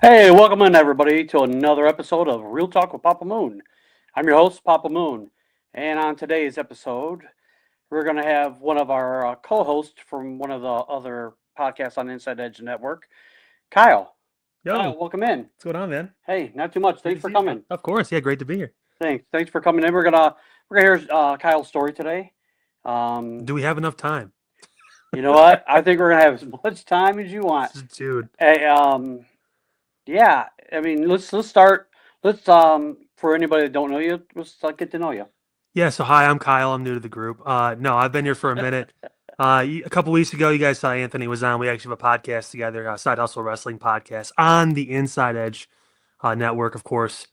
Hey, welcome in everybody to another episode of Real Talk with Papa Moon. I'm your host, Papa Moon, and on today's episode, we're going to have one of our co-hosts from one of the other podcasts on InsideEdge Network, Kyle. Yo, Kyle, welcome in. what's going on, man? Hey, not too much. Good Thanks to for see you. coming. Of course, yeah, great to be here. Thanks for coming in. We're gonna hear Kyle's story today. Do we have enough time? You know what? I think we're gonna have as much time as you want. Dude. Hey, yeah. I mean, let's start. Let's for anybody that don't know you, let's get to know you. Yeah, so hi, I'm Kyle. I'm new to the group. No, I've been here for a minute. A couple weeks ago, you guys saw Anthony was on. We actually have a podcast together, Side Hustle Wrestling podcast on the Inside Edge network, of course.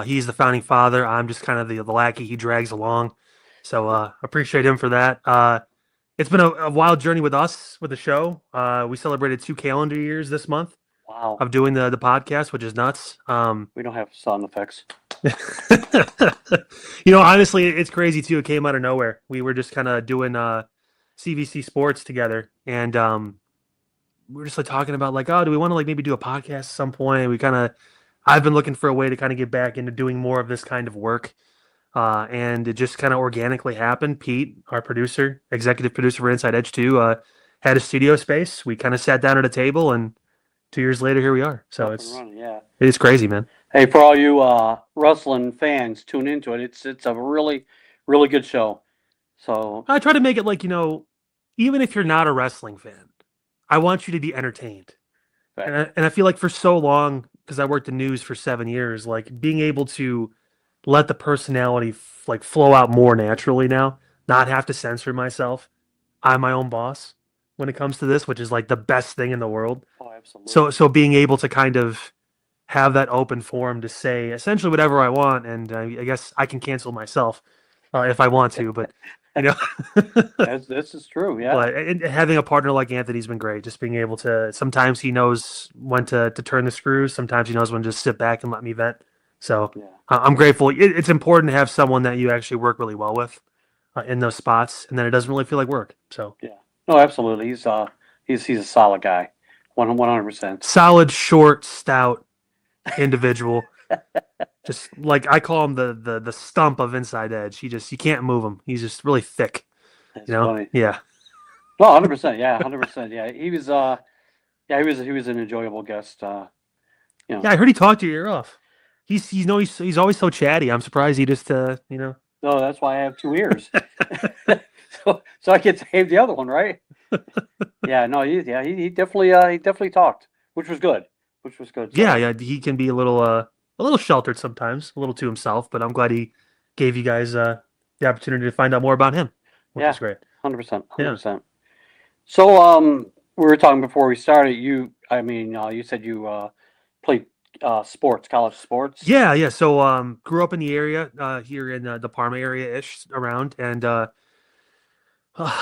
He's the founding father. I'm just kind of the lackey he drags along. So appreciate him for that. It's been a wild journey with us with the show. We celebrated 2 calendar years this month Wow. of doing the podcast, which is nuts. We don't have sound effects. Honestly, it's crazy too. It came out of nowhere. We were just kind of doing CVC sports together, and we were just like talking about like, oh, do we want to like maybe do a podcast at some point? I've been looking for a way to kind of get back into doing more of this kind of work, and it just kind of organically happened. Pete, our producer, executive producer for Inside Edge 2, had a studio space. We kind of sat down at a table, and 2 years later, here we are. So it's crazy, man. Hey, for all you wrestling fans, tune into it. It's a really good show. So I try to make it like, even if you're not a wrestling fan, I want you to be entertained. Right. And I feel like for so long, because I worked in news for 7 years, like being able to let the personality flow out more naturally now, not have to censor myself. I'm my own boss when it comes to this, which is like the best thing in the world. Oh, absolutely. So being able to kind of have that open forum to say essentially whatever I want, and I guess I can cancel myself if I want to, but this is true, yeah. But and having a partner like Anthony's been great. Just being able to, sometimes he knows when to turn the screws. Sometimes he knows when to just sit back and let me vent. So Yeah. I'm grateful. It's important to have someone that you actually work really well with in those spots, and then it doesn't really feel like work. So Yeah. No, absolutely. He's a solid guy. 100%. solid, short, stout individual. Just like I call him the stump of Inside Edge. You can't move him. He's just really thick. That's funny. Yeah. No, 100%. Yeah, 100%. Yeah, he was an enjoyable guest. Yeah, I heard he talked your ear off. He's always so chatty. I'm surprised he just No, that's why I have 2 ears. so I get to have the other one, right? Yeah, no, he definitely talked, which was good. So, yeah, he can be a little sheltered sometimes, a little to himself, but I'm glad he gave you guys the opportunity to find out more about him, which is great. 100%. 100%. So we were talking before we started. You said you played sports, college sports. Yeah. So grew up in the area here in the Parma area-ish around, and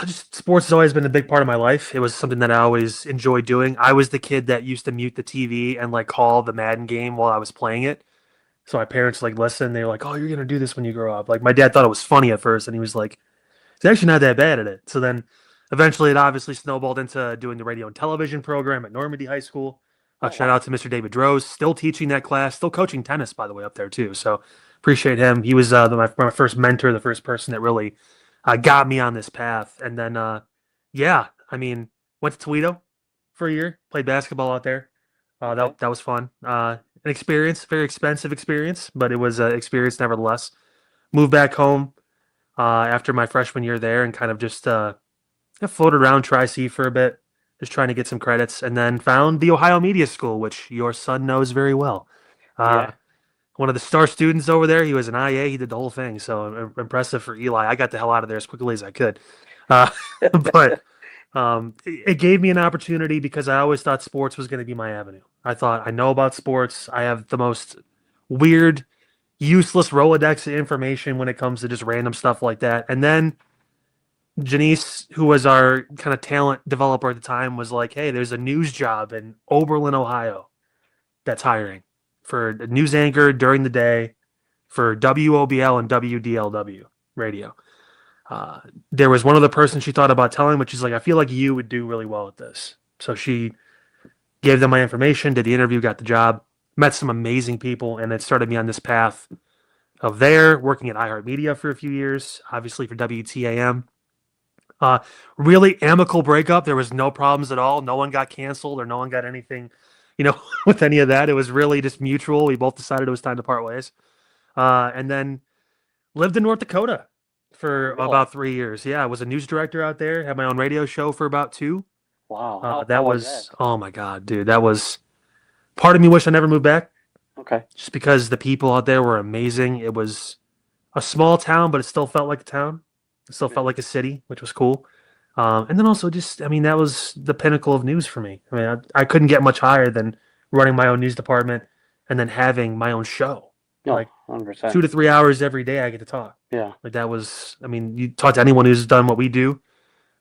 just sports has always been a big part of my life. It was something that I always enjoyed doing. I was the kid that used to mute the TV and like call the Madden game while I was playing it. So my parents like listen. They were like, "Oh, you're gonna do this when you grow up." Like my dad thought it was funny at first, and he was like, "It's actually not that bad at it." So then, eventually, it obviously snowballed into doing the radio and television program at Normandy High School. Shout out to Mr. David Rose, still teaching that class, still coaching tennis, by the way, up there too. So appreciate him. He was my first mentor, the first person that really got me on this path. And then, went to Toledo for a year, played basketball out there. That was fun. An experience, very expensive experience, but it was an experience nevertheless. Moved back home after my freshman year there, and kind of just floated around Tri-C for a bit, just trying to get some credits, and then found the Ohio Media School, which your son knows very well. One of the star students over there, he was an IA, he did the whole thing, so impressive for Eli. I got the hell out of there as quickly as I could. But it gave me an opportunity because I always thought sports was going to be my avenue. I thought, I know about sports. I have the most weird, useless Rolodex of information when it comes to just random stuff like that. And then Janice, who was our kind of talent developer at the time, was like, hey, there's a news job in Oberlin, Ohio that's hiring for a news anchor during the day for WOBL and WDLW radio. There was one other person she thought about telling, but she's like, I feel like you would do really well at this. So she gave them my information, did the interview, got the job, met some amazing people, and it started me on this path of working at iHeartMedia for a few years, obviously for WTAM. Really amicable breakup. There was no problems at all. No one got canceled or no one got anything, with any of that. It was really just mutual. We both decided it was time to part ways. And then lived in North Dakota for Really? about 3 years. Yeah, I was a news director out there. Had my own radio show for about 2. Wow. That How was that? oh my god, dude. That was part of me wish I never moved back, Okay. just because the people out there were amazing. It was a small town, but it still felt like a town. It still felt Yeah. like a city, which was cool. And then also just, that was the pinnacle of news for me. I mean, I couldn't get much higher than running my own news department and then having my own show. No, Like 100%. 2 to 3 hours every day I get to talk. Yeah. Like that was, you talk to anyone who's done what we do,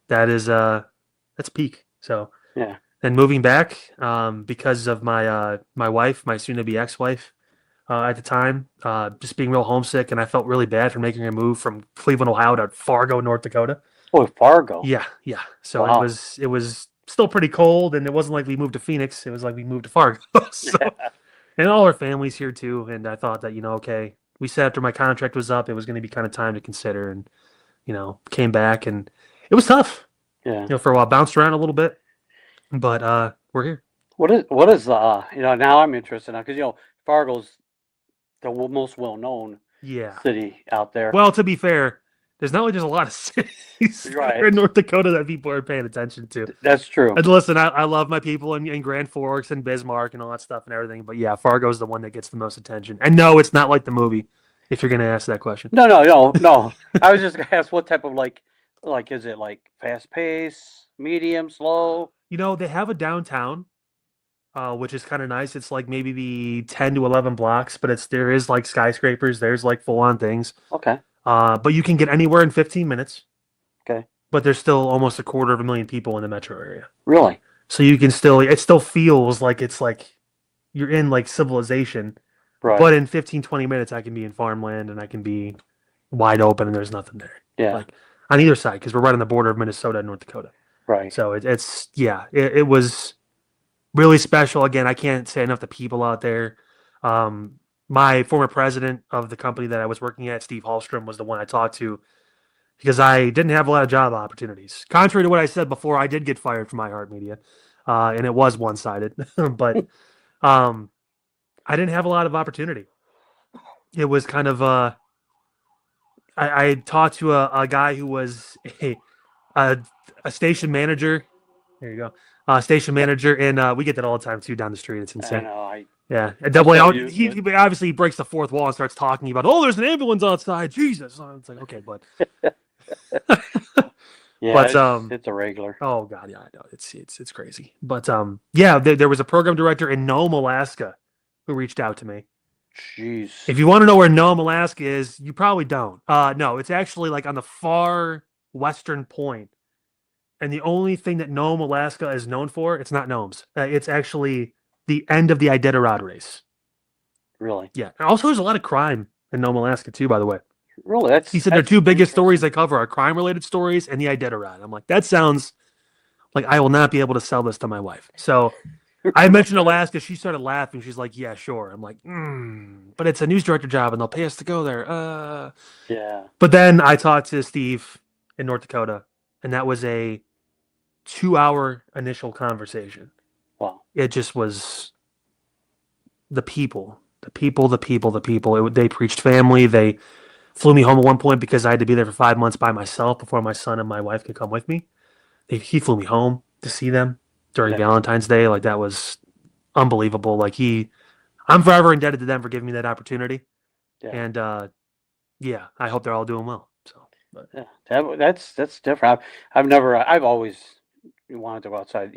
that is, that's peak. So, Yeah. then moving back, because of my wife, my soon-to-be ex-wife, at the time, just being real homesick, and I felt really bad for making a move from Cleveland, Ohio to Fargo, North Dakota. Oh, Fargo. Yeah, yeah. So Wow. it was still pretty cold, and it wasn't like we moved to Phoenix. It was like we moved to Fargo. So, and all our families here too. And I thought that, okay, we said after my contract was up, it was going to be kind of time to consider, and came back, and it was tough. Yeah. For a while, bounced around a little bit, but we're here. What is now I'm interested now because Fargo's the most well-known Yeah. city out there. Well, to be fair, there's not like there's a lot of cities that Right. are in North Dakota that people are paying attention to. That's true. And listen, I love my people in Grand Forks and Bismarck and all that stuff and everything, but yeah, Fargo's the one that gets the most attention. And no, it's not like the movie, if you're going to ask that question. No. I was just gonna ask what type of like is it like fast pace, medium, slow? They have a downtown, which is kind of nice. It's like maybe the 10 to 11 blocks, but there is like skyscrapers. There's like full on things. Okay. But you can get anywhere in 15 minutes. Okay. But there's still almost 250,000 people in the metro area. Really? So it still feels like it's like you're in like civilization. Right. But in 15, 20 minutes, I can be in farmland and I can be wide open and there's nothing there. Yeah. Like on either side, because we're right on the border of Minnesota and North Dakota. Right. So it was really special. Again, I can't say enough. The people out there. My former president of the company that I was working at, Steve Hallstrom, was the one I talked to because I didn't have a lot of job opportunities. Contrary to what I said before, I did get fired from iHeartMedia, and it was one-sided. But I didn't have a lot of opportunity. It was kind of I talked to a guy who was a station manager. There you go. Station manager, and we get that all the time too down the street. It's I insane. know. Yeah, and doubling out. used He obviously breaks the fourth wall and starts talking about, "Oh, there's an ambulance outside." Jesus, it's like, okay, but Yeah. But, it's a regular. oh god, yeah, I know it's crazy. But yeah, there was a program director in Nome, Alaska, who reached out to me. Jeez. If you want to know where Nome, Alaska is, you probably don't. No, it's actually like on the far western point. And the only thing that Nome, Alaska is known for, it's not gnomes. It's actually the end of the Iditarod race. Really? Yeah. And also, there's a lot of crime in Nome, Alaska, too, by the way. Really? He said their two biggest stories they cover are crime-related stories and the Iditarod. I'm like, that sounds like I will not be able to sell this to my wife. So I mentioned Alaska. She started laughing. She's like, yeah, sure. I'm like, but it's a news director job, and they'll pay us to go there. Yeah. But then I talked to Steve in North Dakota, and that was a 2-hour initial conversation. Wow. It just was the people. They preached family. They flew me home at one point because I had to be there for 5 months by myself before my son and my wife could come with me. He flew me home to see them during Valentine's Day. Like, that was unbelievable. Like, I'm forever indebted to them for giving me that opportunity. Yeah. And yeah, I hope they're all doing well. So, but Yeah. That's different. I've always wanted to go outside,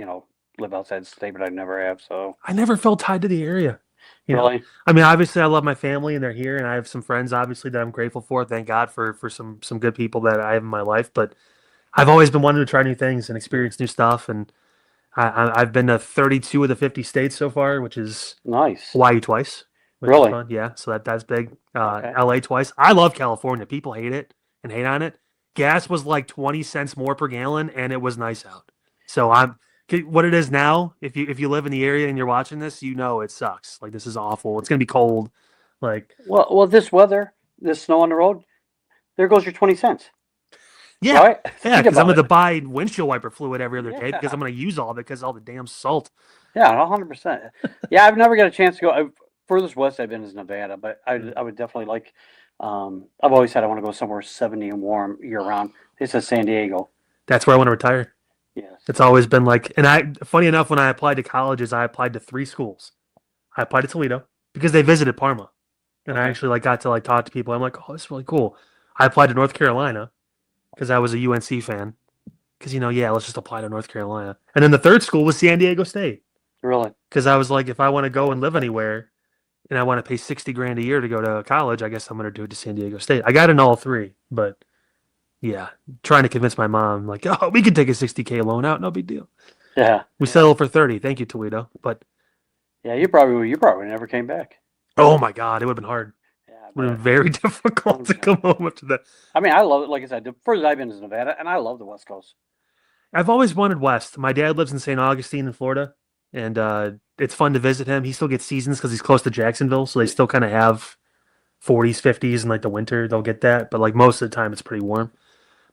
live outside the state, but I never have. So I never felt tied to the area. really, I mean, obviously, I love my family and they're here, and I have some friends, obviously, that I'm grateful for. Thank God for some good people that I have in my life. But I've always been wanting to try new things and experience new stuff. And I've been to 32 of the 50 states so far, which is nice. Hawaii twice. Which is Really? fun. Yeah, so that's big. Okay. LA twice. I love California. People hate it and hate on it. Gas was like 20 cents more per gallon, and it was nice out. So what it is now, if you live in the area and you're watching this, you know it sucks. Like this is awful. It's gonna be cold. Like Well, this weather, this snow on the road, there goes your 20 cents. yeah, Right? yeah, Think because I'm about gonna it. buy windshield wiper fluid every other day because Yeah. I'm gonna use all of it because all the damn salt. Yeah, 100%. Yeah, I've never got a chance to go. Furthest west I've been is Nevada, but I would definitely like. I've always said I want to go somewhere 70 and warm year round. It's a San Diego. That's where I want to retire. Yes. It's always been like, and funny enough, when I applied to colleges, I applied to 3 schools. I applied to Toledo because they visited Parma, and I Okay. actually like got to like talk to people. I'm like, oh, this is really cool. I applied to North Carolina because I was a UNC fan. Because yeah, let's just apply to North Carolina. And then the third school was San Diego State Really? because I was like, if I want to go and live anywhere, and I want to pay 60 grand a year to go to college, I guess I'm going to do it to San Diego State. I got in all 3, but yeah, trying to convince my mom, like, oh, we can take a 60K loan out, no big deal. Yeah. We settled for 30. Thank you, Toledo. But Yeah, you probably never came back. oh my God, it would have been hard. Yeah, It would have been very difficult to come home after that. I mean, I love it. Like I said, the furthest I've been is Nevada, and I love the West Coast. I've always wanted West. My dad lives in St. Augustine in Florida, and it's fun to visit him. He still gets seasons because he's close to Jacksonville, so they still kind of have 40s, 50s in like the winter. They'll get that, but like most of the time, it's pretty warm.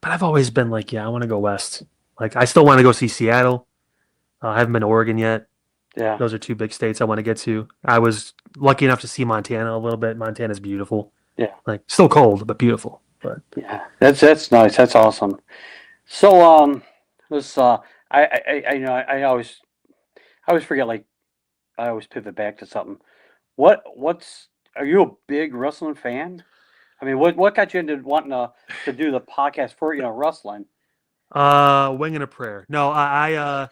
But I've always been like, yeah, I want to go West. Like, I still want to go see Seattle. I haven't been to Oregon yet. Yeah. Those are 2 big states I want to get to. I was lucky enough to see Montana a little bit. Montana's beautiful. Yeah. Like, still cold, but beautiful. But Yeah. That's nice. That's awesome. So this I always forget, like, I always pivot back to something. What's are you a big wrestling fan? I mean, what got you into wanting to do the podcast for wrestling? wing and a prayer. No, I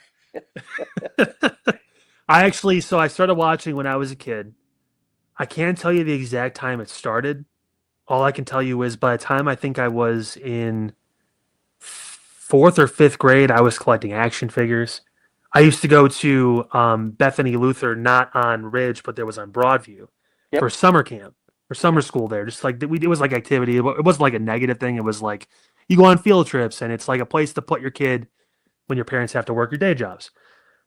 actually, so I started watching when I was a kid. I can't tell you the exact time it started. All I can tell you is by the time I think I was in 4th or 5th grade, I was collecting action figures. I used to go to Bethany Luther, not on Ridge, but there was on Broadview Yep. for summer camp or summer school there. Just like it was like activity. It wasn't like a negative thing. It was like you go on field trips, and it's like a place to put your kid when your parents have to work your day jobs.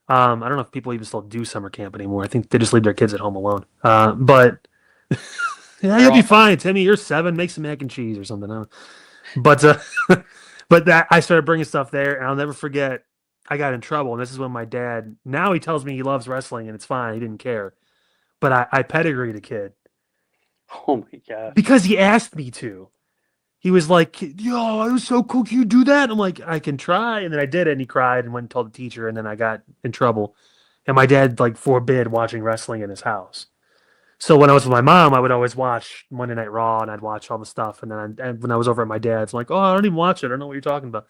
I don't know if people even still do summer camp anymore. I think they just leave their kids at home alone. But yeah, you'll be fine, Timmy. You're 7. Make some mac and cheese or something. I don't know. But but that I started bringing stuff there, and I'll never forget. I got in trouble, and this is when my dad. Now he tells me he loves wrestling, and it's fine. He didn't care. But I pedigreed a kid Oh my gosh. because he asked me to. He was like, "Yo, it was so cool. Can you do that?" And I'm like, "I can try." And then I did it, and he cried and went and told the teacher, and then I got in trouble. And my dad like forbid watching wrestling in his house. So when I was with my mom, I would always watch Monday Night Raw, and I'd watch all the stuff. And then and when I was over at my dad's, I'm like, "Oh, I don't even watch it. I don't know what you're talking about."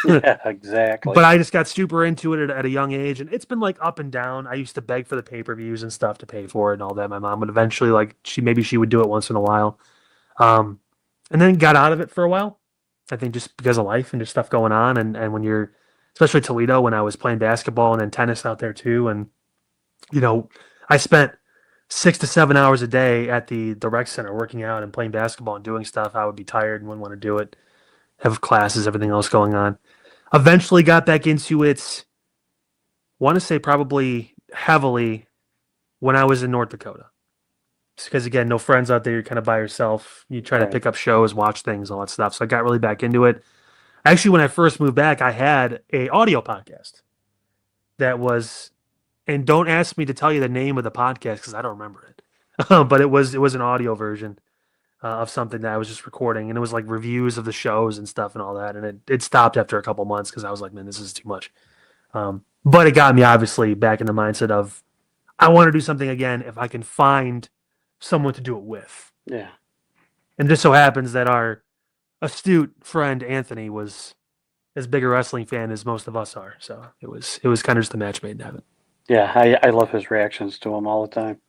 Yeah, exactly. But I just got super into it at a young age, and it's been like up and down. I used to beg for the pay-per-views and stuff to pay for it and all that. My mom would eventually like she would do it once in a while, and then got out of it for a while. I think just because of life and just stuff going on, and when you're especially Toledo when I was playing basketball and then tennis out there too, and I spent 6 to 7 hours a day at the rec center working out and playing basketball and doing stuff. I would be tired and wouldn't want to do it. Have classes, everything else going on. Eventually got back into it, want to say probably heavily when I was in North Dakota. Because again, no friends out there, you're kind of by yourself. You try to Right. pick up shows, watch things, all that stuff. So I got really back into it. Actually, when I first moved back, I had a audio podcast that was, and don't ask me to tell you the name of the podcast because I don't remember it. But it was an audio version of something that I was just recording, and it was like reviews of the shows and stuff and all that. And it stopped after a couple months because I was like, man, this is too much. But it got me obviously back in the mindset of I want to do something again if I can find someone to do it with. Yeah. And it just so happens that our astute friend Anthony was as big a wrestling fan as most of us are. So it was kind of just a match made in heaven. Yeah, I love his reactions to him all the time.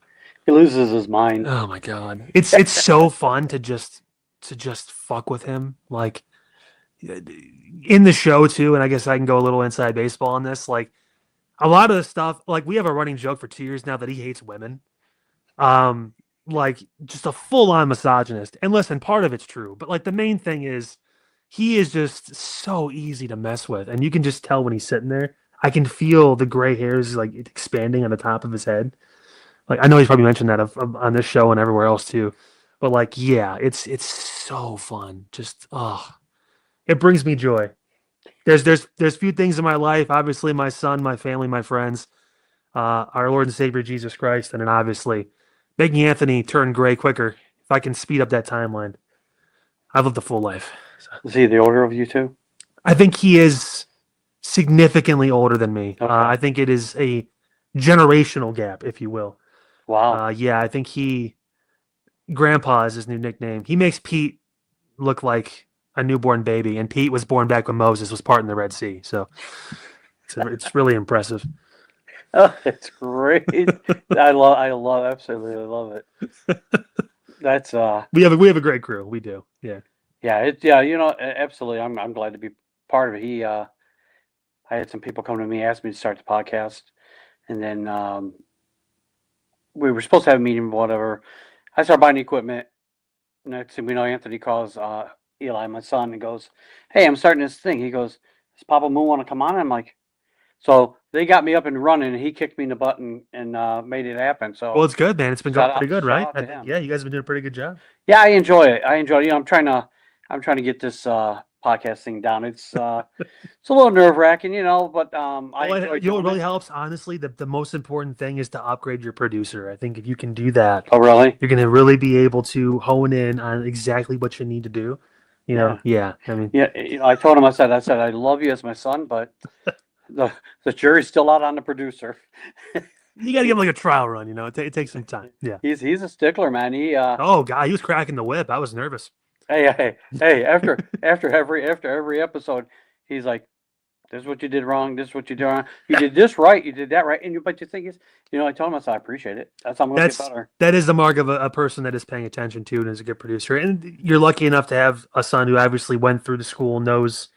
He loses his mind. Oh my god. It's so fun to just fuck with him. Like in the show too, and I guess I can go a little inside baseball on this. Like a lot of the stuff, like we have a running joke for 2 years now that he hates women. Like just a full-on misogynist. And listen, part of it's true, but like the main thing is he is just so easy to mess with, and you can just tell when he's sitting there. I can feel the gray hairs like expanding on the top of his head. Like I know he's probably mentioned that on this show and everywhere else too, but like yeah, it's so fun. Just it brings me joy. There's few things in my life. Obviously, my son, my family, my friends, our Lord and Savior Jesus Christ, and then obviously making Anthony turn gray quicker. If I can speed up that timeline, I've lived a full life. So, Is he the older of you two? I think he is significantly older than me. Okay. I think it is a generational gap, if you will. Wow. Yeah, I think Grandpa is his new nickname. He makes Pete look like a newborn baby, and Pete was born back when Moses was parting the Red Sea. So it's really impressive. Oh, it's great. Absolutely love it. That's We have a great crew. We do. Yeah. yeah, absolutely. I'm glad to be part of it. I had some people come to me, ask me to start the podcast, and then we were supposed to have a meeting, whatever. I started buying equipment. Next thing we know, Anthony calls Eli, my son, and goes, "Hey, I'm starting this thing." He goes, "Does Papa Moon want to come on?" I'm like, so they got me up and running, and he kicked me in the butt and made it happen. So Well, it's good, man. It's been going pretty good, right? shout out to him. Yeah, you guys have been doing a pretty good job. Yeah, I enjoy it. I'm trying to get this podcast thing down. It's a little nerve wracking, but I enjoy What doing really it. helps, honestly, the most important thing is to upgrade your producer. I think if you can do that, Oh, really? you're going to really be able to hone in on exactly what you need to do. Yeah. I mean, Yeah, I told him, I said, I love you as my son, but the jury's still out on the producer. you got to give him like a trial run. It takes some time. Yeah. He's a stickler, man. Oh God, he was cracking the whip. I was nervous. Hey, after every episode, he's like, "This is what you did wrong. This is what you did wrong. You did this right. You did that right." But you think is, I told him, I said, "I appreciate it. That's how I'm going to get better." That is the mark of a person that is paying attention to and is a good producer. And you're lucky enough to have a son who obviously went through the school, knows,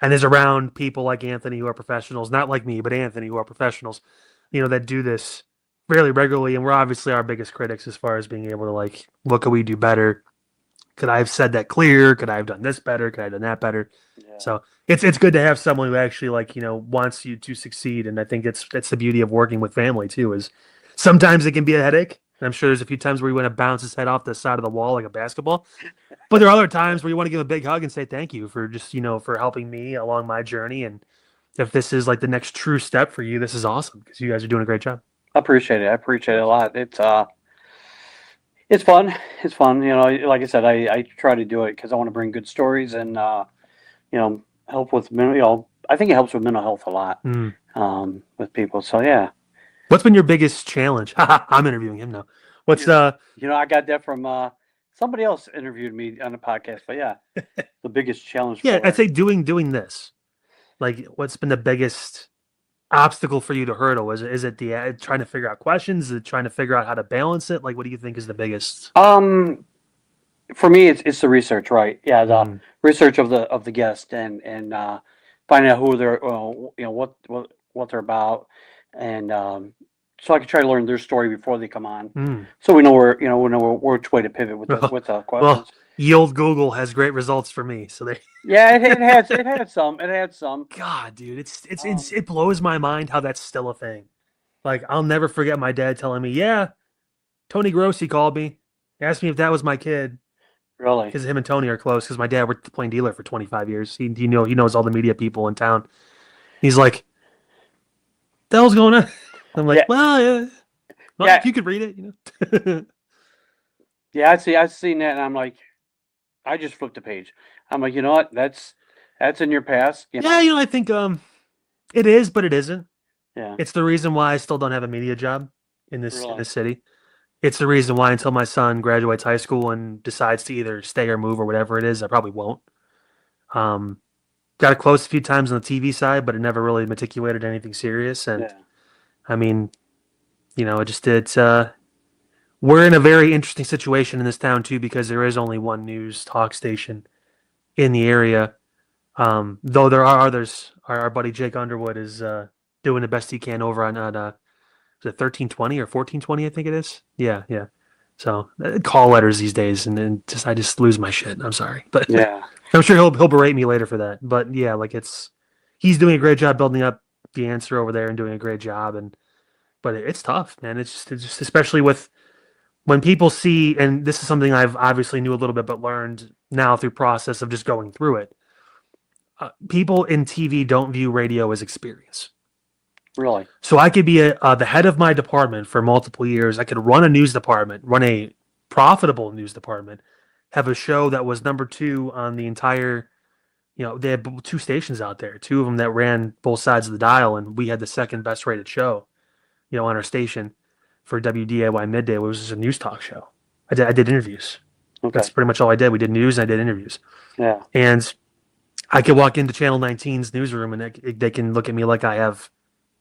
and is around people like Anthony who are professionals, not like me, but Anthony who are professionals, that do this fairly regularly. And we're obviously our biggest critics as far as being able to like, what could we do better? Could I have said that clear? Could I have done this better? Could I have done that better? Yeah. So it's good to have someone who actually wants you to succeed. And I think it's the beauty of working with family too, is sometimes it can be a headache. And I'm sure there's a few times where you want to bounce his head off the side of the wall like a basketball. But there are other times where you want to give him a big hug and say thank you for just, for helping me along my journey. And if this is like the next true step for you, this is awesome because you guys are doing a great job. I appreciate it. I appreciate it a lot. It's fun. It's fun. Like I said, I try to do it because I want to bring good stories and help with mental. I think it helps with mental health a lot with people. So yeah. What's been your biggest challenge? I'm interviewing him now. What's I got that from somebody else interviewed me on the podcast. But yeah, the biggest challenge. Yeah, I'd say doing this. Like, what's been the biggest obstacle for you to hurdle? Is it the trying to figure out questions? Is it trying to figure out how to balance it? Like, what do you think is the biggest? For me, it's the research, right? Yeah, the research of the guest and finding out who they're, what they're about, and so I can try to learn their story before they come on, so we know which way to pivot with the questions. Well, ye old Google has great results for me, so they. Yeah, it had some. God, dude, it blows my mind how that's still a thing. Like, I'll never forget my dad telling me, "Yeah, Tony Grossi called me, asked me if that was my kid." Really? Because him and Tony are close. Because my dad worked at the Plain Dealer for 25 years. He knows all the media people in town. He's like, "The hell's going on?" I'm like, "Well, yeah. Well, if you could read it, Yeah, I've seen that, and I'm like, I just flipped a page. I'm like, you know what? That's in your past. Yeah, I think it is, but it isn't. Yeah. It's the reason why I still don't have a media job in this city. It's the reason why until my son graduates high school and decides to either stay or move or whatever it is, I probably won't. Got it close a few times on the TV side, but it never really matriculated anything serious. And I mean, we're in a very interesting situation in this town too, because there is only one news talk station in the area. Though there are others. Our buddy Jake Underwood is doing the best he can over on is it 1320 or 1420? I think it is. Yeah. So call letters these days, and then I just lose my shit. I'm sorry, but yeah, I'm sure he'll berate me later for that. But yeah, like he's doing a great job building up Ganser over there and doing a great job. But it's tough, man. It's just especially with when people see, and this is something I've obviously knew a little bit, but learned now through process of just going through it. People in TV don't view radio as experience. Really? So I could be the head of my department for multiple years. I could run a news department, run a profitable news department, have a show that was number 2 on the entire, they had 2 stations out there, 2 of them that ran both sides of the dial, and we had the second best rated show, on our station for WDAY Midday. It was just a news talk show. I did interviews. Okay. That's pretty much all I did. We did news and I did interviews. Yeah. And I could walk into Channel 19's newsroom and they can look at me like I have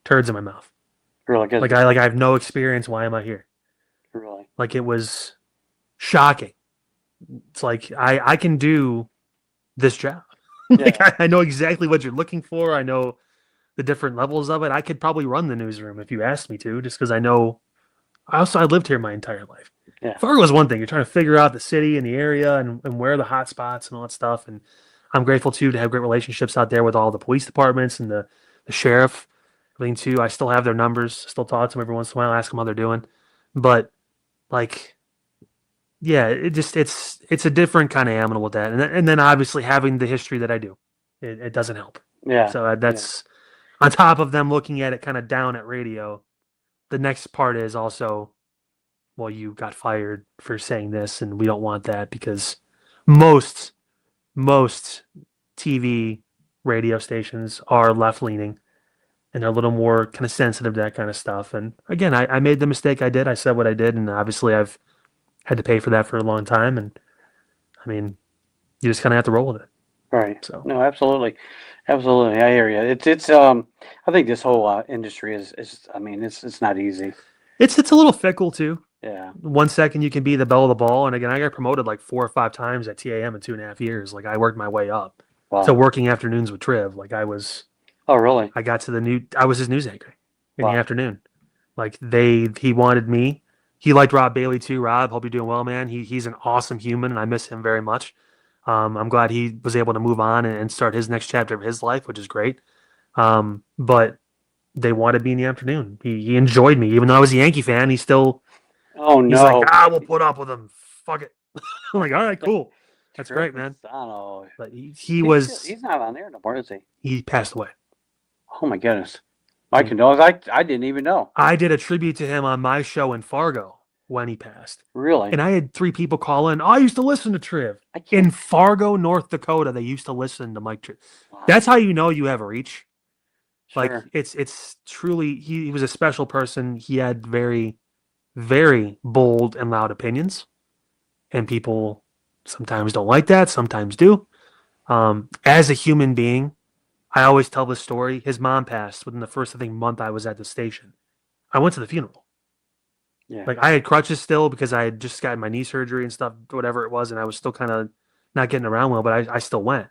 turds in my mouth. Really good. Like I have no experience. Why am I here? Really? Like, it was shocking. It's like I can do this job. Like, Yeah. I know exactly what you're looking for. I know the different levels of it. I could probably run the newsroom if you asked me to, just because I know. I lived here my entire life. Yeah. Fargo is one thing. You're trying to figure out the city and the area and where are the hot spots and all that stuff. And I'm grateful too to have great relationships out there with all the police departments and the sheriff. Everything too. I still have their numbers. Still talk to them every once in a while. Ask them how they're doing. But like, yeah, it's a different kind of animal with that. And then obviously having the history that I do, it doesn't help. Yeah. So that's on top of them looking at it kind of down at radio. The next part is also, well, you got fired for saying this, and we don't want that, because most TV radio stations are left leaning, and they're a little more kind of sensitive to that kind of stuff. And again, I made the mistake I did. I said what I did, and obviously I've had to pay for that for a long time. And I mean, you just kind of have to roll with it. Right. So No, absolutely. Absolutely. I hear you. It's I think this whole industry is I mean, it's not easy. it's a little fickle too. Yeah. 1 second you can be the belle of the ball, and again, I got promoted like 4 or 5 times at TAM in 2.5 years. Like, I worked my way up Wow. to working afternoons with Triv. Like, Oh, really? I got to I was his news anchor in Wow. the afternoon. Like, he wanted me. He liked Rob Bailey too. Rob, hope you're doing well, man. He's an awesome human, and I miss him very much. I'm glad he was able to move on and start his next chapter of his life, which is great. But they wanted me in the afternoon. He enjoyed me, even though I was a Yankee fan. He still. Oh, He's no. like, we'll put up with him. Fuck it. I'm like, all right, cool. That's great, man. I don't know. But he's not on there no more, is he? he passed away. Oh my goodness. My condolences. I didn't even know. I did a tribute to him on my show in Fargo when he passed. Really? And I had 3 people call in. Oh, I used to listen to Triv. I can't. In Fargo, North Dakota, they used to listen to Mike Triv. Wow. That's how you know you have a reach. Sure. Like, it's truly, he was a special person. He had very, very bold and loud opinions. And people sometimes don't like that, sometimes do. As a human being, I always tell this story. His mom passed within the first, I think, month I was at the station. I went to the funeral. Yeah. Like, I had crutches still because I had just gotten my knee surgery and stuff, whatever it was, and I was still kind of not getting around well, but I still went.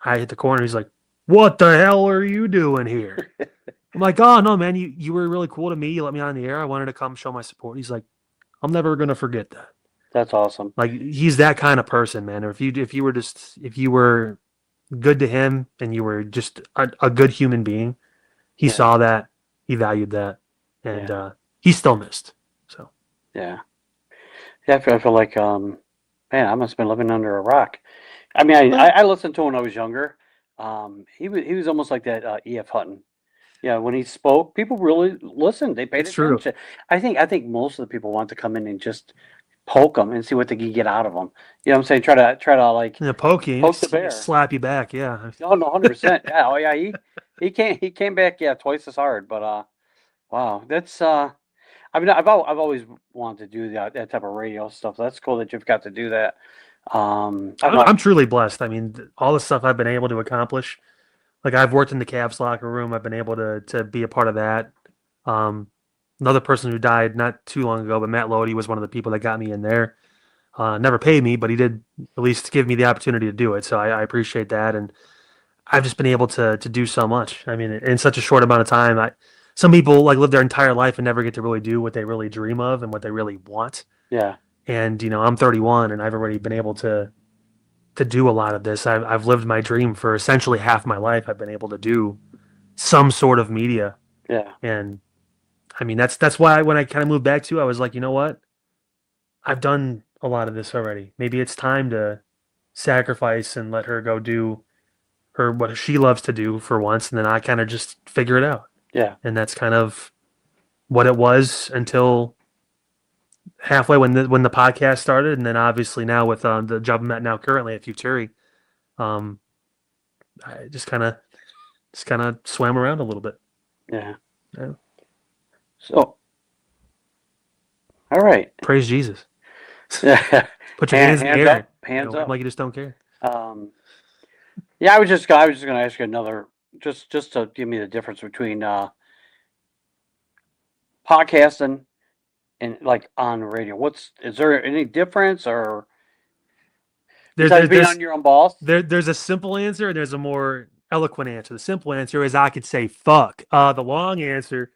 I hit the corner. He's like, "What the hell are you doing here?" I'm like, "Oh, no, man, you were really cool to me. You let me on the air. I wanted to come show my support." He's like, "I'm never going to forget that." That's awesome. Like, he's that kind of person, man. Or if you were good to him and you were just a good human being, he saw that, he valued that, and he's still missed. So Yeah. Yeah, I feel like man, I must have been living under a rock. I mean, I listened to him when I was younger. He was almost like that E.F. Hutton. Yeah, when he spoke, people really listened. They paid It's true. attention. I think most of the people want to come in and just poke them and see what they can get out of them. You know what I'm saying? Try to like poke you, poke the bear. slap you back. Yeah. No, 100%. Yeah, oh yeah, he came back twice as hard. But wow, that's I mean, I've always wanted to do that type of radio stuff. That's cool that you've got to do that. I'm truly blessed. I mean, all the stuff I've been able to accomplish. Like, I've worked in the Cavs locker room. I've been able to be a part of that. Another person who died not too long ago, but Matt Lodi was one of the people that got me in there. Never paid me, but he did at least give me the opportunity to do it. So I appreciate that. And I've just been able to do so much. I mean, in such a short amount of time. Some people like live their entire life and never get to really do what they really dream of and what they really want. Yeah. And, I'm 31 and I've already been able to do a lot of this. I've lived my dream for essentially half my life. I've been able to do some sort of media. Yeah. And I mean, that's why when I kind of moved back to, I was like, you know what? I've done a lot of this already. Maybe it's time to sacrifice and let her go do her what she loves to do for once, and then I kind of just figure it out. Yeah. And that's kind of what it was until halfway when the podcast started, and then obviously now with the job I'm at now currently at Futuri, um, I just kind of swam around a little bit. Yeah. Yeah. So, all right. Praise Jesus. Yeah. Put your hands in the air. Up. Hands up. Like you just don't care. Yeah, I was just going to ask you another, just to give me the difference between podcasting and like on radio. Is there any difference, or besides being on your own boss? There's a simple answer and there's a more eloquent answer. The simple answer is I could say fuck. The long answer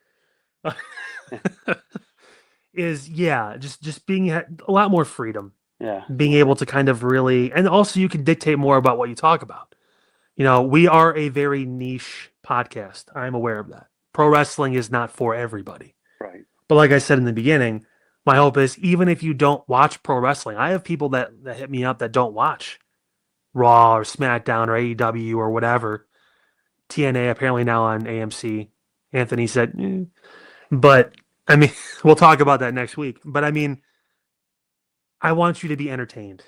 is just being a lot more freedom. Yeah. Being able to kind of really, and also you can dictate more about what you talk about. You know, we are a very niche podcast. I'm aware of that. Pro wrestling is not for everybody. Right. But like I said in the beginning, my hope is even if you don't watch pro wrestling, I have people that hit me up that don't watch Raw or SmackDown or AEW or whatever. TNA apparently now on AMC. Anthony said, but I mean, we'll talk about that next week. But I mean, I want you to be entertained.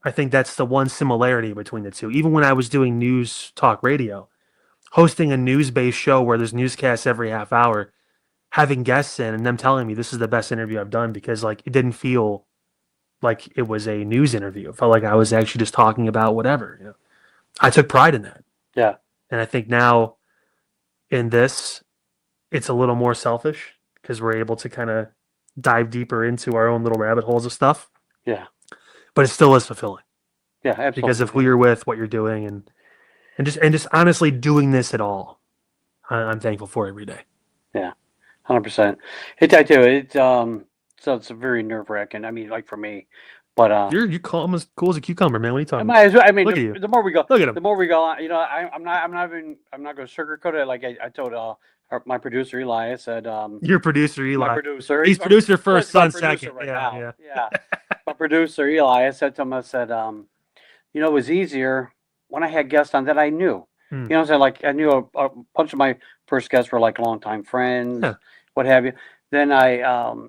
I think that's the one similarity between the two. Even when I was doing news talk radio, hosting a news-based show where there's newscasts every half hour, having guests in and them telling me this is the best interview I've done because like it didn't feel like it was a news interview. It felt like I was actually just talking about whatever. You know, I took pride in that. Yeah. And I think now in this, it's a little more selfish because we're able to kind of dive deeper into our own little rabbit holes of stuff. Yeah. But it still is fulfilling. Yeah, absolutely. Because of who you're with, what you're doing, and just honestly doing this at all, I'm thankful for every day. Yeah, 100%. I do. So it's a very nerve wracking. I mean, like for me, but you're calm as cool as a cucumber, man. What are you talking about? I mean, look at you. The more we go, look at him. The more we go on, you know, I'm not going to sugarcoat it. Like I told my producer Eli, I said, your producer Eli, my producer, he's producer first, son second. Right now. Yeah. My producer Eli, I said to him, I said, you know, it was easier when I had guests on that I knew. You know what I'm saying? Like I knew a bunch of my first guests were like longtime friends, what have you. Then I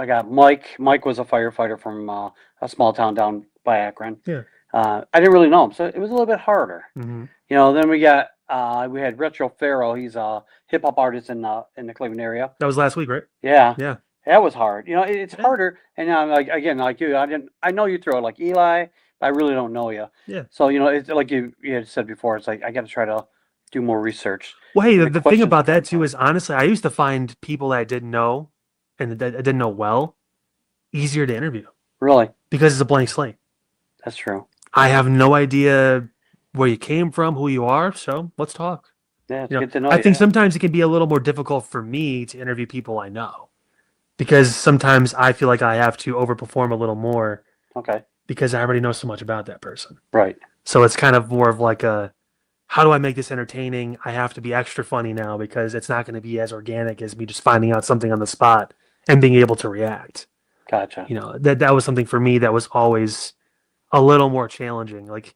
got Mike. Mike was a firefighter from a small town down by Akron. Yeah. I didn't really know him, so it was a little bit harder. Mm-hmm. You know, then we had Retro Pharaoh. He's a hip hop artist in the Cleveland area. That was last week, right? Yeah. Yeah. That was hard. You know, it's harder. And like again, like you, I know you throw it like Eli, but I really don't know you. Yeah. So you know, it's like you had said before. It's like I got to try to do more research. Well, hey, the thing about that too is honestly, I used to find people that I didn't know and that I didn't know well easier to interview. Really? Because it's a blank slate. That's true. I have no idea where you came from, who you are, so let's talk. Yeah, it's good to know. I think sometimes it can be a little more difficult for me to interview people I know. Because sometimes I feel like I have to overperform a little more. Okay. Because I already know so much about that person. Right. So it's kind of more of like how do I make this entertaining? I have to be extra funny now because it's not going to be as organic as me just finding out something on the spot and being able to react. Gotcha. You know, that was something for me that was always a little more challenging. Like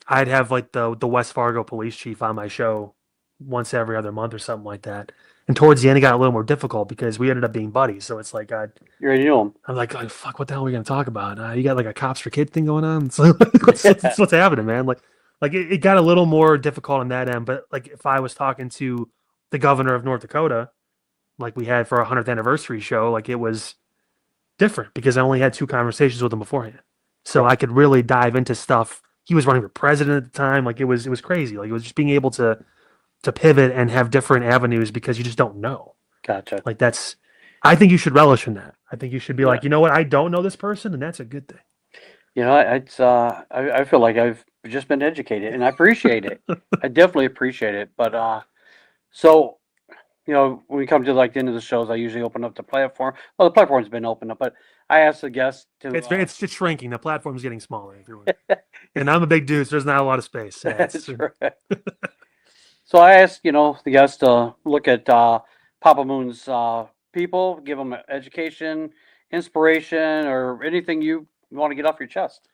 I'd have like the West Fargo police chief on my show once every other month or something like that. And towards the end, it got a little more difficult because we ended up being buddies. So it's like, you already knew him. I'm like, oh, fuck, what the hell are we going to talk about? You got like a cops for kids thing going on? So what's happening, man? Like it got a little more difficult on that end. But like if I was talking to the governor of North Dakota, like we had for our 100th anniversary show, like it was different because I only had 2 conversations with him beforehand. So I could really dive into stuff. He was running for president at the time. Like it was crazy. Like it was just being able to pivot and have different avenues because you just don't know. Gotcha. Like I think you should relish in that. I think you should be like, you know what? I don't know this person, and that's a good thing. You know, I feel like I've just been educated, and I appreciate it. I definitely appreciate it. But so, you know, when we come to like the end of the shows, I usually open up the platform. Well, the platform's been opened up, but I ask the guests to. It's just shrinking. The platform's getting smaller. And I'm a big dude, so there's not a lot of space. So that's right. So I asked, the guests to look at Papa Moon's people, give them education, inspiration, or anything you want to get off your chest.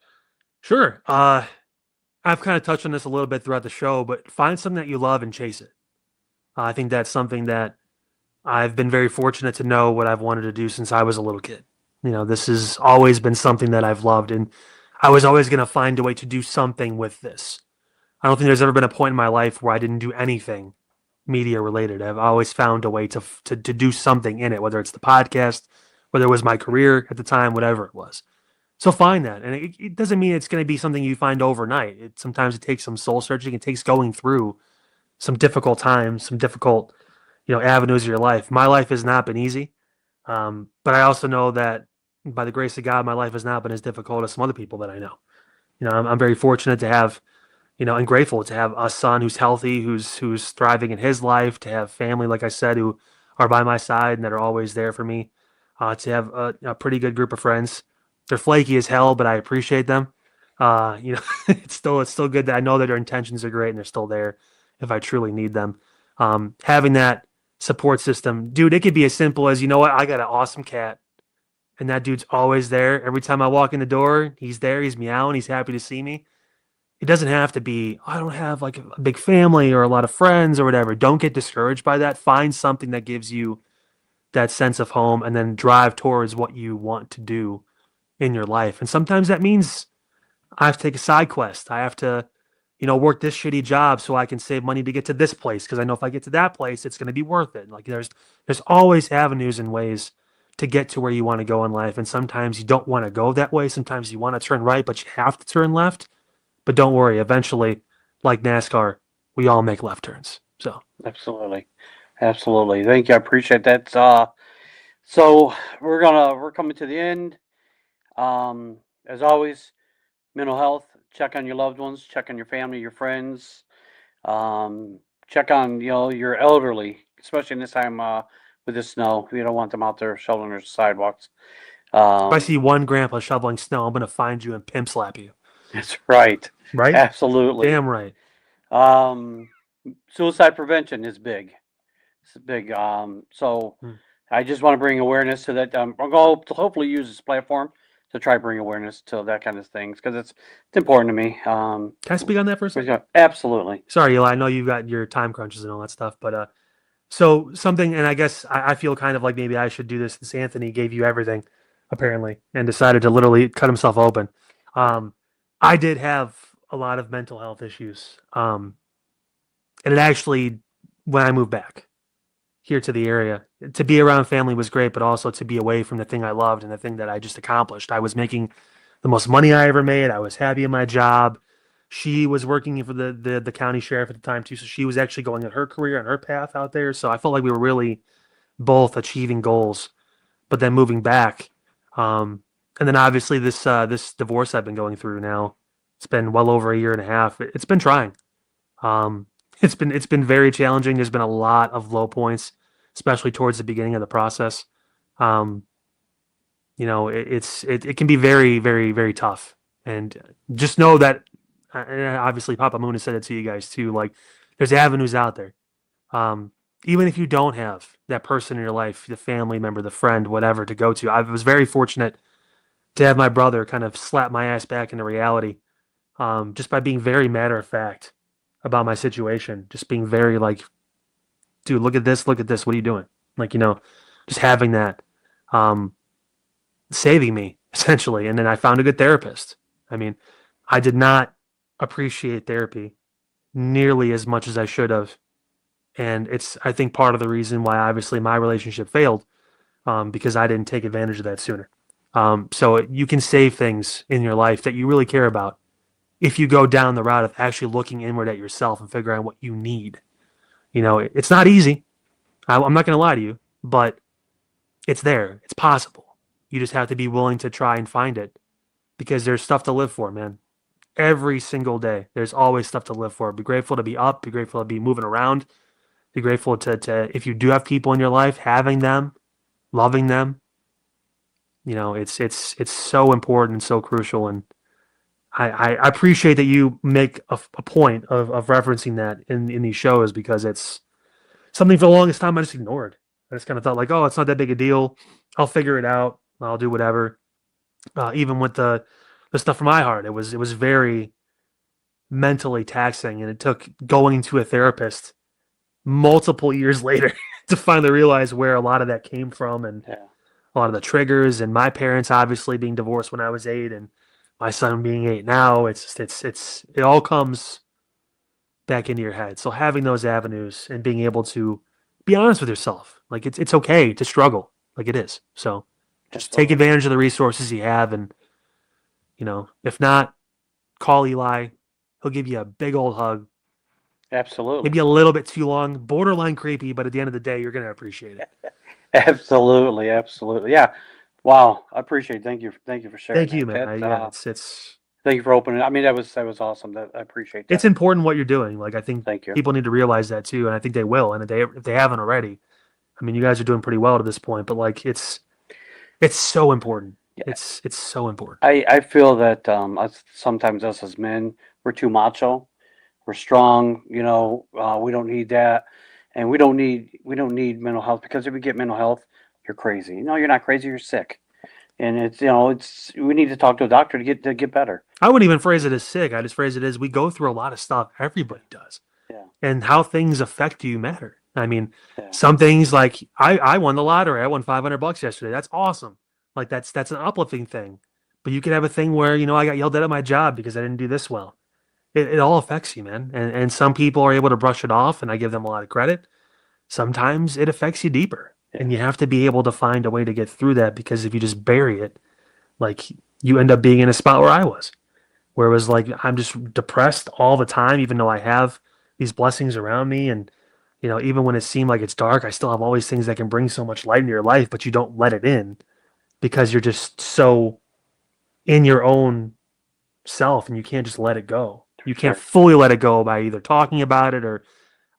Sure. I've kind of touched on this a little bit throughout the show, but find something that you love and chase it. I think that's something that I've been very fortunate to know what I've wanted to do since I was a little kid. This has always been something that I've loved, and I was always going to find a way to do something with this. I don't think there's ever been a point in my life where I didn't do anything media related. I've always found a way to do something in it, whether it's the podcast, whether it was my career at the time, whatever it was. So find that, and it doesn't mean it's going to be something you find overnight. Sometimes it takes some soul searching. It takes going through some difficult times, some difficult, avenues of your life. My life has not been easy, but I also know that by the grace of God, my life has not been as difficult as some other people that I know. I'm very fortunate to have, and grateful to have a son who's healthy, who's thriving in his life, to have family, like I said, who are by my side and that are always there for me, to have a pretty good group of friends. They're flaky as hell, but I appreciate them. It's still good that I know that their intentions are great and they're still there if I truly need them. Having that support system, dude, it could be as simple as, what, I got an awesome cat, and that dude's always there. Every time I walk in the door, he's there, he's meowing, he's happy to see me. It doesn't have to be, I don't have like a big family or a lot of friends or whatever. Don't get discouraged by that. Find something that gives you that sense of home and then drive towards what you want to do in your life. And sometimes that means I have to take a side quest. I have to, work this shitty job so I can save money to get to this place because I know if I get to that place, it's going to be worth it. Like there's always avenues and ways to get to where you want to go in life. And sometimes you don't want to go that way. Sometimes you want to turn right, but you have to turn left. But don't worry, eventually, like NASCAR, we all make left turns. So Absolutely, absolutely. Thank you. I appreciate that. So we're coming to the end. As always, mental health. Check on your loved ones. Check on your family, your friends. Check on your elderly, especially in this time with the snow. You don't want them out there shoveling their sidewalks. if I see one grandpa shoveling snow, I'm gonna find you and pimp slap you. That's right. Right? Absolutely. Damn right. Um, Suicide prevention is big. It's big. So Hmm. I just want to bring awareness to that. I'm going to hopefully use this platform to try bring awareness to that kind of things because it's important to me. Can I speak on that for a second? Absolutely. Sorry, Eli. I know you've got your time crunches and all that stuff, but so something, and I guess I feel kind of like maybe I should do this. This Anthony gave you everything, apparently, and decided to literally cut himself open. I did have a lot of mental health issues, and it actually, when I moved back here to the area, to be around family was great, but also to be away from the thing I loved and the thing that I just accomplished. I was making the most money I ever made. I was happy in my job. She was working for the county sheriff at the time too, so she was actually going on her career and her path out there. So I felt like we were really both achieving goals. But then moving back, and then obviously this divorce I've been going through now. It's been well over a year and a half. It's been trying. Um, it's been very challenging. There's been a lot of low points, especially towards the beginning of the process. Um, it can be very, very, very tough. And just know that, and obviously Papa Moon has said it to you guys too. Like, there's avenues out there. Um, Even if you don't have that person in your life, the family member, the friend, whatever to go to. I was very fortunate to have my brother kind of slap my ass back into reality, just by being very matter of fact about my situation. Just being very like, dude, look at this, what are you doing? Like, just having that, um, saving me essentially. And then I found a good therapist. I mean, I did not appreciate therapy nearly as much as I should have. And it's, I think, part of the reason why obviously my relationship failed, because I didn't take advantage of that sooner. So you can save things in your life that you really care about if you go down the route of actually looking inward at yourself and figuring out what you need. It's not easy. I'm not going to lie to you, but it's there. It's possible. You just have to be willing to try and find it because there's stuff to live for, man. Every single day, there's always stuff to live for. Be grateful to be up. Be grateful to be moving around. Be grateful to if you do have people in your life, having them, loving them. It's so important and so crucial. And I appreciate that you make a point of referencing that in these shows, because it's something for the longest time I just ignored. I just kind of thought like, oh, it's not that big a deal. I'll figure it out. I'll do whatever. Even with the stuff from iHeart, it was very mentally taxing, and it took going to a therapist multiple years later to finally realize where a lot of that came from, and Yeah. a lot of the triggers, and my parents obviously being divorced when I was 8, and my son being 8 now. It all comes back into your head. So having those avenues and being able to be honest with yourself, like it's okay to struggle, like it is. So just take Absolutely. advantage of the resources you have, and if not, call Eli. He'll give you a big old hug. Absolutely. Maybe a little bit too long, borderline creepy, but at the end of the day, you're gonna appreciate it. Absolutely. Absolutely. Yeah. Wow. I appreciate it. Thank you for sharing Thank you, man. that. Yeah, it's Thank you for opening. I mean, that was awesome. That I appreciate it's that. important what you're doing. Like I think Thank you. people need to realize that too, and I think they will. And if they haven't already, I mean, you guys are doing pretty well to this point. But like it's so important. Yeah. It's so important. I feel that sometimes us as men, we're too macho. We're strong. We don't need that, and we don't need mental health, because if we get mental health, you're crazy. No, you're not crazy. You're sick, and it's we need to talk to a doctor to get better. I wouldn't even phrase it as sick. I just phrase it as we go through a lot of stuff. Everybody does, Yeah. and how things affect you matter. I mean, Yeah. some things like I won the lottery. I won $500 yesterday. That's awesome. Like that's an uplifting thing. But you could have a thing where I got yelled at my job because I didn't do this well. It all affects you, man. And some people are able to brush it off, and I give them a lot of credit. Sometimes it affects you deeper, and you have to be able to find a way to get through that, because if you just bury it, like you end up being in a spot where I was, where it was like I'm just depressed all the time, even though I have these blessings around me. And even when it seemed like it's dark, I still have all these things that can bring so much light into your life, but you don't let it in because you're just so in your own self, and you can't just let it go. You can't Sure. fully let it go by either talking about it, or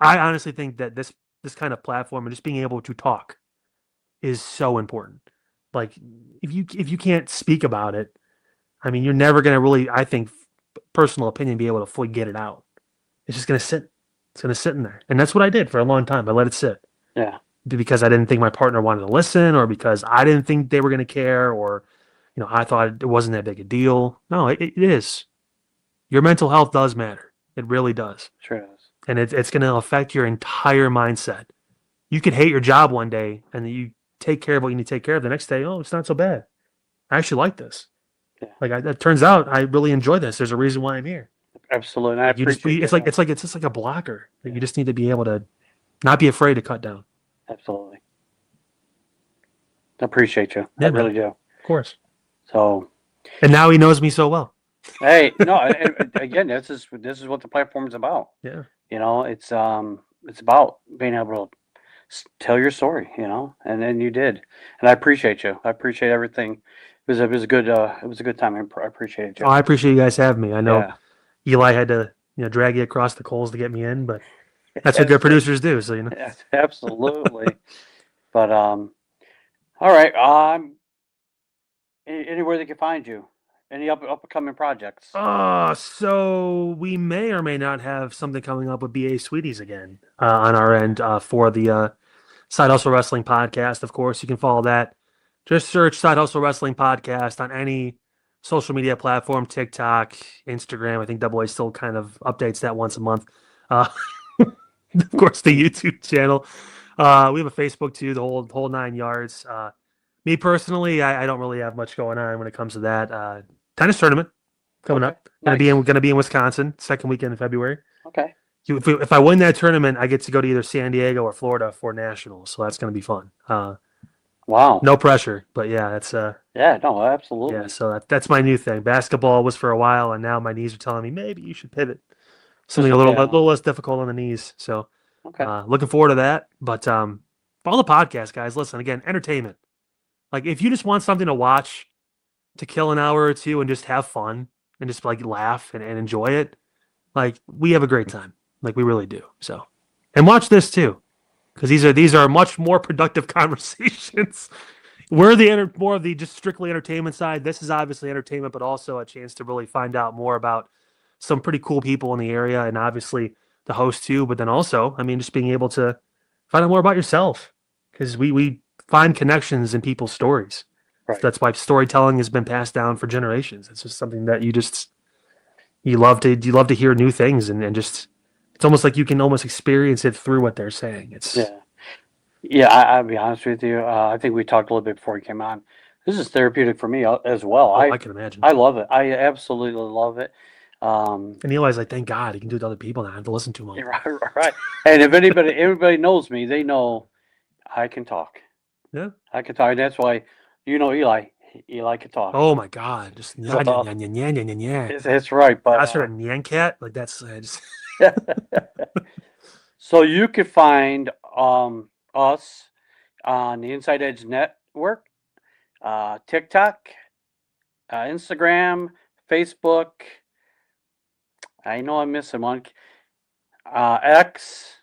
I honestly think that this kind of platform and just being able to talk is so important. Like if you can't speak about it, I mean, you're never going to really, I think, personal opinion, be able to fully get it out. It's just going to sit. It's going to sit in there. And that's what I did for a long time. I let it sit Yeah. because I didn't think my partner wanted to listen, or because I didn't think they were going to care, or I thought it wasn't that big a deal. No, it is. Your mental health does matter. It really does. Sure does. And it's going to affect your entire mindset. You could hate your job one day, and then you take care of what you need to take care of. The next day, oh, it's not so bad. I actually like this. Yeah. Like it turns out I really enjoy this. There's a reason why I'm here. Absolutely. And I You just appreciate it's just like a blocker that you just need to be able to not be afraid to cut down. Absolutely. I appreciate you. Yeah, I really man. do. Of course. So, And now he knows me so well. hey, no, again, this is what the platform is about. Yeah. It's about being able to tell your story, and then you did, and I appreciate you. I appreciate everything. It was a good time. I appreciate you. Oh, I appreciate you guys having me. I know Yeah. Eli had to drag you across the coals to get me in, but that's what good producers do. So Yes, absolutely. But all right. Anywhere they can find you, any upcoming projects? So we may or may not have something coming up with BA Sweeties again on our end for the Side Hustle Wrestling Podcast. Of course, you can follow that. Just search Side Hustle Wrestling Podcast on any social media platform, TikTok, Instagram. I think Double A still kind of updates that once a month. Of course, the YouTube channel. We have a Facebook too, the whole 9 yards. Me personally, I don't really have much going on when it comes to that. Tennis tournament coming Okay, up. Gonna nice. be in Wisconsin, second weekend in February. Okay. If I win that tournament, I get to go to either San Diego or Florida for nationals, so that's gonna be fun. Wow. No pressure, but yeah, that's Yeah. No. Absolutely. yeah. So that's my new thing. Basketball was for a while, and now my knees are telling me maybe you should pivot. Something a little less difficult on the knees. So Okay. looking forward to that. But for all the podcast guys, listen again, entertainment. Like if you just want something to watch to kill an hour or two and just have fun and just like laugh and enjoy it, like we have a great time. Like we really do. So, and watch this too, because these are much more productive conversations. We're more of the just strictly entertainment side. This is obviously entertainment, but also a chance to really find out more about some pretty cool people in the area, and obviously the host too. But then also, I mean, just being able to find out more about yourself, because we find connections in people's stories. Right. That's why storytelling has been passed down for generations. It's just something that you love to hear new things, and just it's almost like you can almost experience it through what they're saying. It's Yeah. Yeah, I'll be honest with you. I think we talked a little bit before you came on. This is therapeutic for me as well. oh, I can imagine. I love it. I absolutely love it. And Eli's like, thank God he can do it to other people now. I have to listen to him all. Right, right. And if everybody knows me, they know I can talk. Yeah. I can talk. And that's why, Eli. Eli can talk. Oh my God! Just So, yeah. That's right. But I started Nyan Cat. Like that's just so you could find us on the Inside Edge Network, TikTok, Instagram, Facebook. I know I'm missing one. X.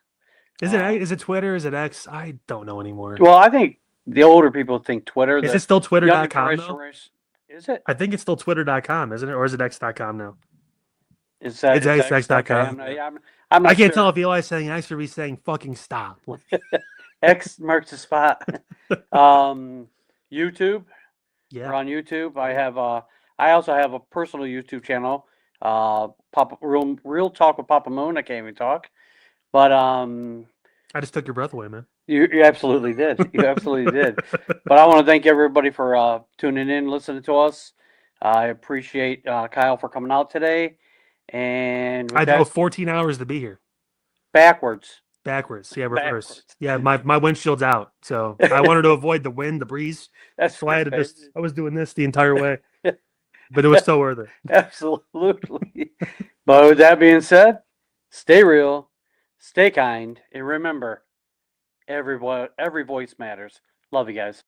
Is it Twitter? Is it X? I don't know anymore. Well, I think the older people think Twitter. Is it still younger Twitter.com generation though? Is it? I think it's still Twitter.com, isn't it? Or is it X.com now? It's X.com. I'm not I can't sure. tell if Eli's saying X or he's saying fucking stop. X marks the spot. YouTube. Yeah. We're on YouTube. I also have a personal YouTube channel. Real Talk with Papa Moon. I can't even talk. But I just took your breath away, man. You absolutely did. You absolutely did. But I want to thank everybody for tuning in, listening to us. I appreciate Kyle for coming out today. And I drove 14 hours to be here. Backwards. Yeah, reverse. Backwards. Yeah, my windshield's out, so I wanted to avoid the wind, the breeze. That's why I was doing this the entire way, but it was so worth it. Absolutely. But with that being said, stay real, stay kind, and remember, every voice matters. Love you guys.